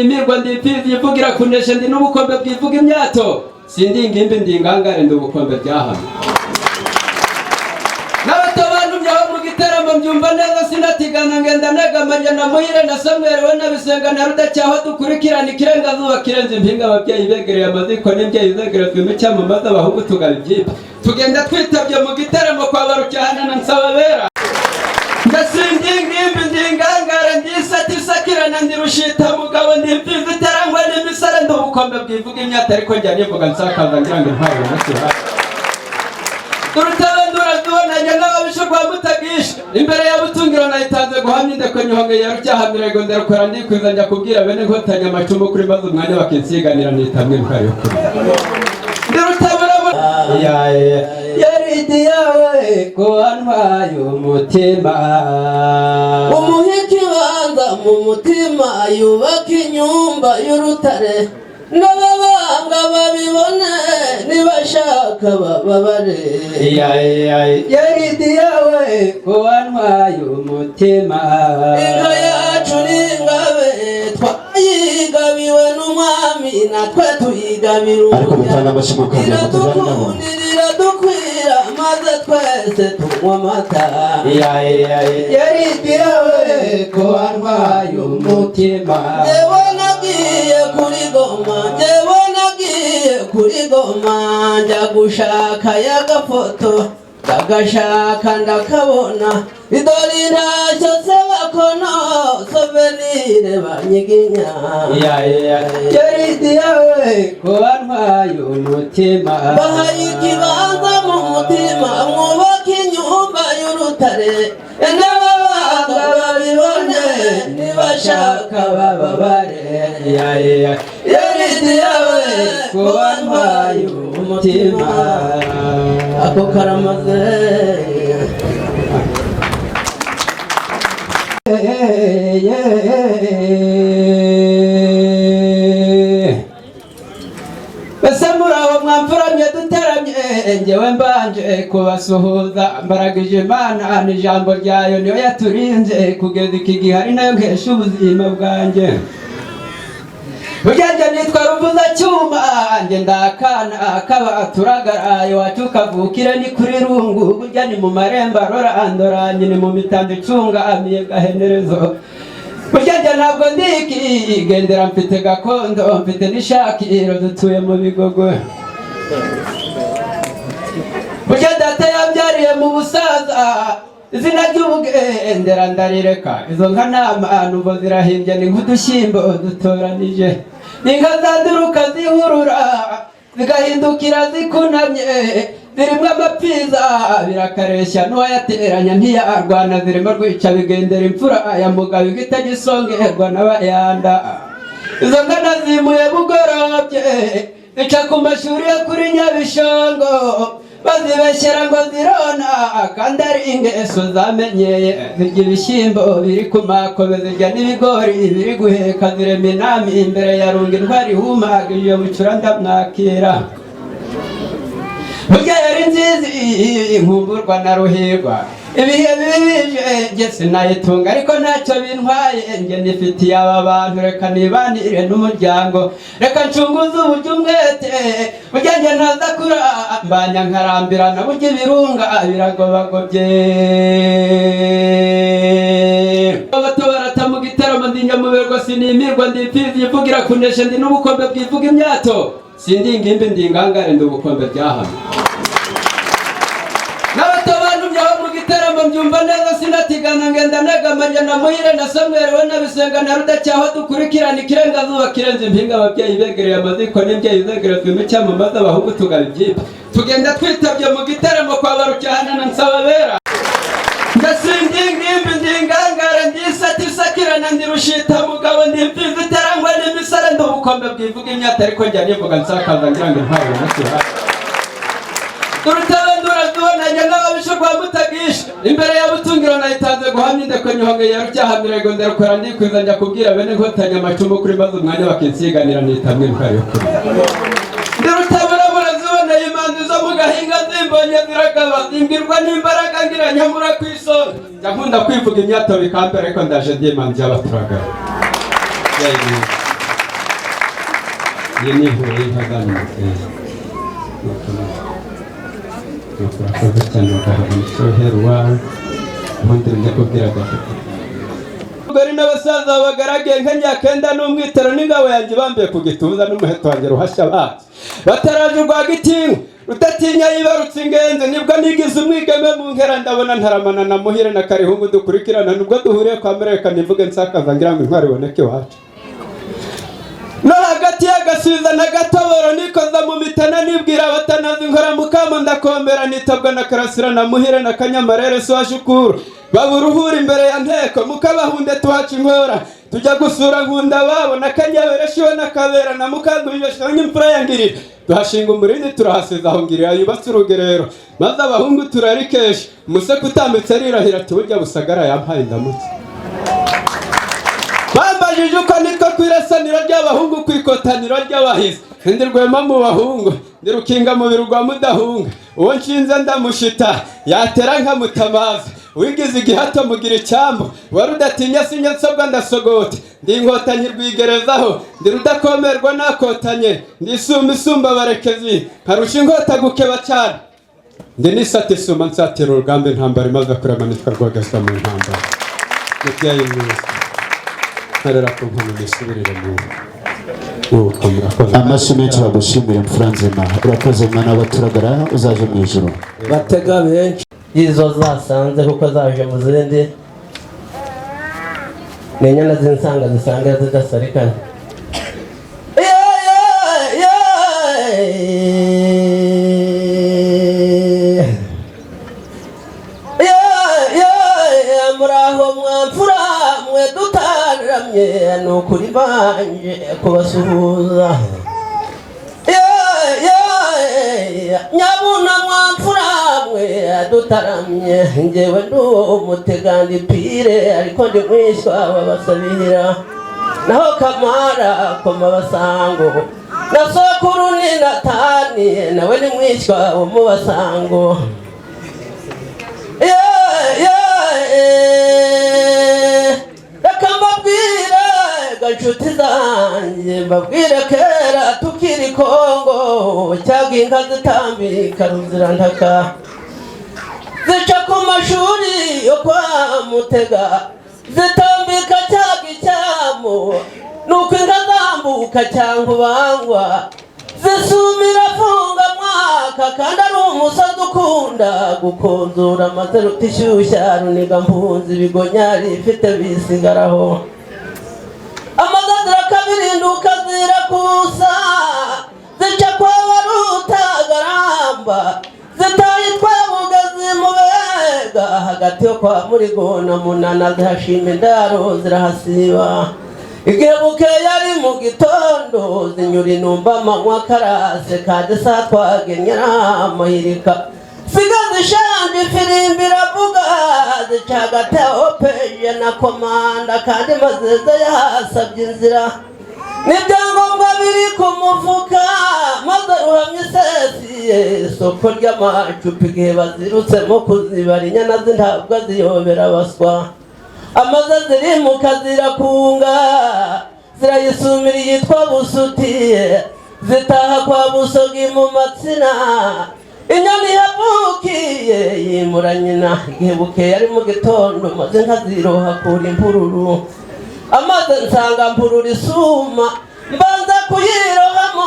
imirwa ndipfizi ivugira kunesha ndi n'ubukombe bwivuga imyato sindi ingimbi ndi ingangare ndi ubukombe byahamye n'abatabantumyeho mu gitaramo mbyumva neza sinatigana ngenda negamanya na Muhire na Samuel we nabisenga na Rudacyaho dukurikirana ikirengazuba kirenze impinga ababyeyi begereye amaziko n'imbyeyi zegerezwa imicyamamaza abahungu tugaba ibyipa tugenda twitabye mu gitaramo kwa Barucyahana na Nsababera ndasindi ingimbi ndi ingangare ndisatisakirana ndi rushita mugabo ndi imfizi itarangwa n'imisare ndi ubukombe bwivuga imyata ariko njya nivuga nsakaza ngira ngo intwari nasira Turutabandura tubonanye n'ababisha kwa Mutagisha imbere ya Butungiro nayitanze guhamya indeko nyihonge ya Rucyahamira ngo ndarukora ndikwiza njya kubwira bene nkotanya amacumu kuri maze umwanya bakinsiganira nitamwe intwari yo kuri Ndirutabura yaridi yawe ko antwaye umutima umuhiki banza mu mutima yubaka inyumba y'urutare n'ababanga babibone nibashaka bababare yaridi yawe ko antwaye umutima inka yacu n'ingabe twayigabiwe n'umwami natwe tuyigabira iradukwira maze twese tunywa amata yaridi yawe ko antwaye umutima njyewe nagiye kuri Goma njya gushaka y'agafoto ndagashaka ndakabona idori ntacyo se bakono souvenir banyiginya yaridi yawe ko antwaye umutima bahaye ikibanza mu mutima mwubaka inyumba y'urutare n'ababanga babibone nibashaka bababare yaridi yawe ko antwaye umutima ako karamaze bese muraho mwamfuramye duteramye njyewe mbanje kubasuhuza mbaragije Imana n'ijambo ryayo niyo yaturinze kugeza iki gihe ari nayo nkesha ubuzima bwanjye Ujyanje nitwa Ruvuza cyuma nge ndakana kaba turagaraye wacu kavukire ni kuri rungu burya ni mu maremba rorandoranye ni mu mitando icunga amiye gahenerezo Ujyanje ntabwo ndiki gendera mfite gakondo mfite n'ishakiro dutuye mu bigogo Burya data yabyariye mu busaza izina ry'ubugendera ndarireka izo nka n'amanu ngo zirahimbye ni nk'udushyimbo dutoranije n'inka zanduruka zihurura zigahindukira zikunamye zirimo amapfiza birakareshya n'uwayateranya ntiyarwana zirimo rwica bigendera imfura ya mugabo itagisongerwa n'abayanda izo nka nazimuye bugorobye zica ku mashuri yo kuri Nyabishongo bazibeshyera ngo zirona kandi ari ingeso zamenyeye zirya ibishyimbo biri ku makobe zirya n'ibigori biri guheka zirema inami imbere ya runga intwari humagije bucura ndamwakira burya yari nzizi inkumburwa na Ruhirwa ibihe bibije nge sinayitunga ariko ntacyo bintwaye nge nifitiye aba bantu reka nibanire n'umuryango reka ncunguze uburyo umwete burya nge ntaza kurambanya nkarambirana burya ibirunga biragobagobye abato barata mu gitaramo ndi Nyamuberwa sinimirwa ndi imfizi ivugira kunesha ndi n'ubukombe bwivuga imyato sindi ingimbi ndi ingangare ndi ubukombe byahamye mbyumva neza sinatigana ngenda negamanya na Muhire na Samuel we nabisenga na Rudacyaho dukurikirana ikirengazuba kirenze impinga ababyeyi begereye amaziko n'imbyeyi zegerezwa imicyamamaza abahungu tugaba ibyipa tugenda twitabye mu gitaramo kwa Barucyahana na Nsababera ndasindi ingimbi ndi ingangare ndisatisakirana ndi rushita mugabo ndi imfizi itarangwa n'imisare ndi ubukombe bwivuga imyata ariko njya nivuga nsakaza ngira ngo intwari nasira Turutabandura tubonanye n'ababisha kwa Mutagisha imbere ya Butungiro nayitanze guhamya indeko nyihonge ya Rucyahamira ngo ndarukora ndikwiza njya kubwira bene nkotanya amacumu kuri maze umwanya bakinsiganira nitamwe intwari yo kuri Ndirutabura muraziboneye imanzi zo mu gahinga zimbonye ziragaba zimbwirwa n'imbaraga ngira nyamura ku isonga njya nkunda kwivuga imyato bikambere ariko ndaje ndi imanzi y'abaturagara Ye ni huye nkagana muteye. Urakoze cyane ugahabwa wawe ubundi ndakubwira gatatu. Ugari n'abasaza bagaragiye nka Nyakenda n'umwitero n'ingabo yanjye bambiye ku gituza n'umuheto wanjye ruhashya bacu bataraje rwa Gitingo rutatinya yibarutse ingenzi nibwo nigize umwigeme mu nkera ndabona ntaramana na Muhire na Karihungu dukurikirana nubwo duhuriye kwa Mereka nivuge nsakaza ngira ngo intwari iboneke wacu no hagati y'agasiza na Gatoboro nikoza mu mitana nibwira abatanazi nkora mukamo ndakombera nitabwa na Karasira na Muhire na Kanyamarere so ashukuru baburuhura imbere ya nteko mukabahunde tuhaca inkora tujya gusura nkunda babo na Kanyabere shiwe na Kabera na Mukagubije shanye imfura yangirira tuhashinga umurindi turahasiza aho ngirira yubatse urugerero maze abahungu turarikesha umuseke utambitse arirahira tujya busagara yampaye ndamutse bambajije uko nitwo kwirasanira ry'abahungu kwikotaniro ry'abahizi ndirwema mu bahungu ndirukinga mu biro rwa Mudahunga uwo nshinze ndamushita yatera nkamutamaza wigize igihato mugira icyambo warudatinya sinya nsobwa ndasogote ndi inkotanyi rwigerezaho ndi rudakomerwa nakotanye ndi isumba barekezi nkarusha inkota gukeba cyane ndi nisate suma nsatira urugambe ntambara imaze kuramanika rwagasa mu ntambara mubyaye mwiza nkarera ku nkono nisubirire mu amashyi menshi bagushimire mfuranzima urakoze mwana w'abaturagara uzaje mu ijuru batega benshi izo zasanze kuko zaje mu zindi n'inyana z'insanga zisanga zidasarikana muraho mwamfura mwe dutaramye nukuri banje kubasuhuza nyabuna mwamfura mwe dutaramye njyewe ndumutegandi pire ariko ndi mwishwa wabasabira naho Kamara koma basango na sokuru ni Natani nawe ni mwishwa wo mu basango inshuti zanjye mbabwire kera tukiri Kongo cyaga inka zitambika ruzirantaka zica ku mashuri yo kwa Mutega zitambika cyaga icyamo nuko inka zambuka cyangwa bangwa zisumira funga mwaka kandi ari umusozi ukunda gukonzura maze rutishyushya runiga mpunzi bigonyari ifite bisigaraho amagazira kabirinduka zirakusa zica kwa Warutagaramba zitayitwa Bugezi mu Bega hagati yo kwa Murigo na Munana zihashima indaro zirahasiba igihe buke yari mu gitondo zinyura inumba amanywa karase kandi saa twagenyera amahirika siga zishanje ifirimbi iravuga zicagate opeje na komanda kandi mazeze yahasabye inzira n'ibyangombwa biri ku mufuka maze ruhamye isesiye isoko ry'amacupa igihe bazirutsemo kuzibara inyana z'intabwa ziyobera baswa amaze zirimuka zirakunga zirayisumira yitwa Busutiye zitaha kwa Busogi mu Matsina inyoni yavukiye yimura nyina igihe buke yari mu gitondo maze nkaziroha kura impururu amaze nsanga mpurura isuma mbanza kuyirohamo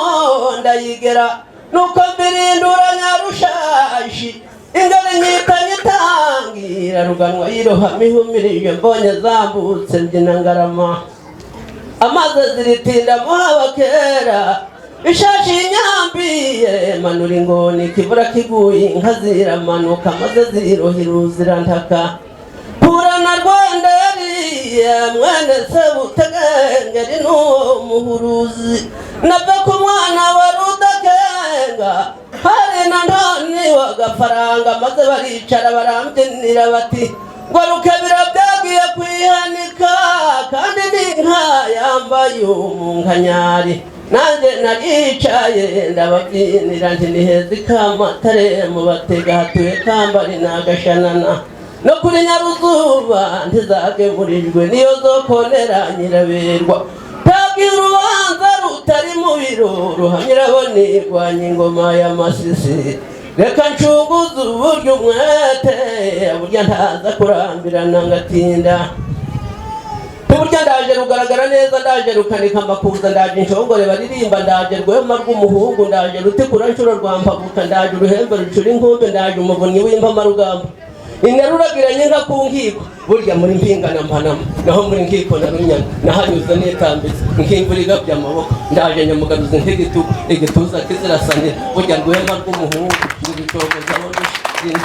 ndayigera nuko mbirindura Nyarushashi ingane nyitanye itangira ruganwa yirohamo ihumirije mbonye zambutse mbyina Ngarama amaze ziritindamo abakera ishashi inyambiye manura ingoni kibura kiguye inka ziramanuka maze zirohira uzirantaka purana Rwanderi mwene Sebutegengeri n'umuhuruzi nava ku mwana wa Rudakenga hari na Ntoni w'agafaranga maze baricara barambyinira bati ngo Rukebira byagiye kwihanika kandi n'inka yambaye umunkanyari nanjye naricaye ndababyinira nti niheza ikamatare mu Batega hatuye Kambari n'Agashanana no kuri Nyaruzuba ntizagemurijwe niyo zokonera Nyiraberwa tagira urubanza rutari mu rwambariro ruhamyirabone rwanya ingoma ya Masisi reka ncunguze uburyo umwete burya ntaza kurambirana ngatinda burya ndaje rugaragara neza ndaje rukanika amakuza ndaje inshongore baririmba ndaje rwema rw'umuhungu ndaje rutikura nshuro rwampabuka ndaje uruhembe rucura inkumbi ndaje umuvunyi w'impamarugamba inaruragiranye nka ku nkiko burya muri mpingana mpanama naho muri nkiko na runyana nahanyuze nitambitse nk'imvura igabye amaboko ndaje nyamugaruza nk'igitugu igituza kizirasanira burya rwema rw'umuhungu ngibitogoza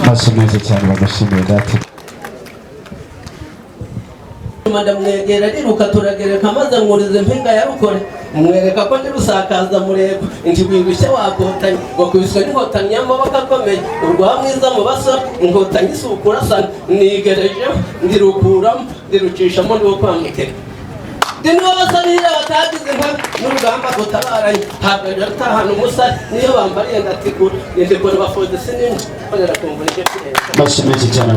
maso meza cyane bagashimiye dati ndamwegera ariruka turagereka maze nkuriza impinga ya rukore mwereka ko ndi rusakaza murego ingibwirushya wakotanye wakubiswe n'inkotanyi y'amaboko akomeye urwa mwiza mu basore inkotanyi isukura sana nigerejeho ndirukuramo ndirucishamo n'uwo kwamutega nibo basabira batagize inkoni n'urugamba gutabaranye ntabwo atahana umusare niyo bambariye ndatikura indekora bafoze sinini bonera kumva nicyo kireba maso meza cyane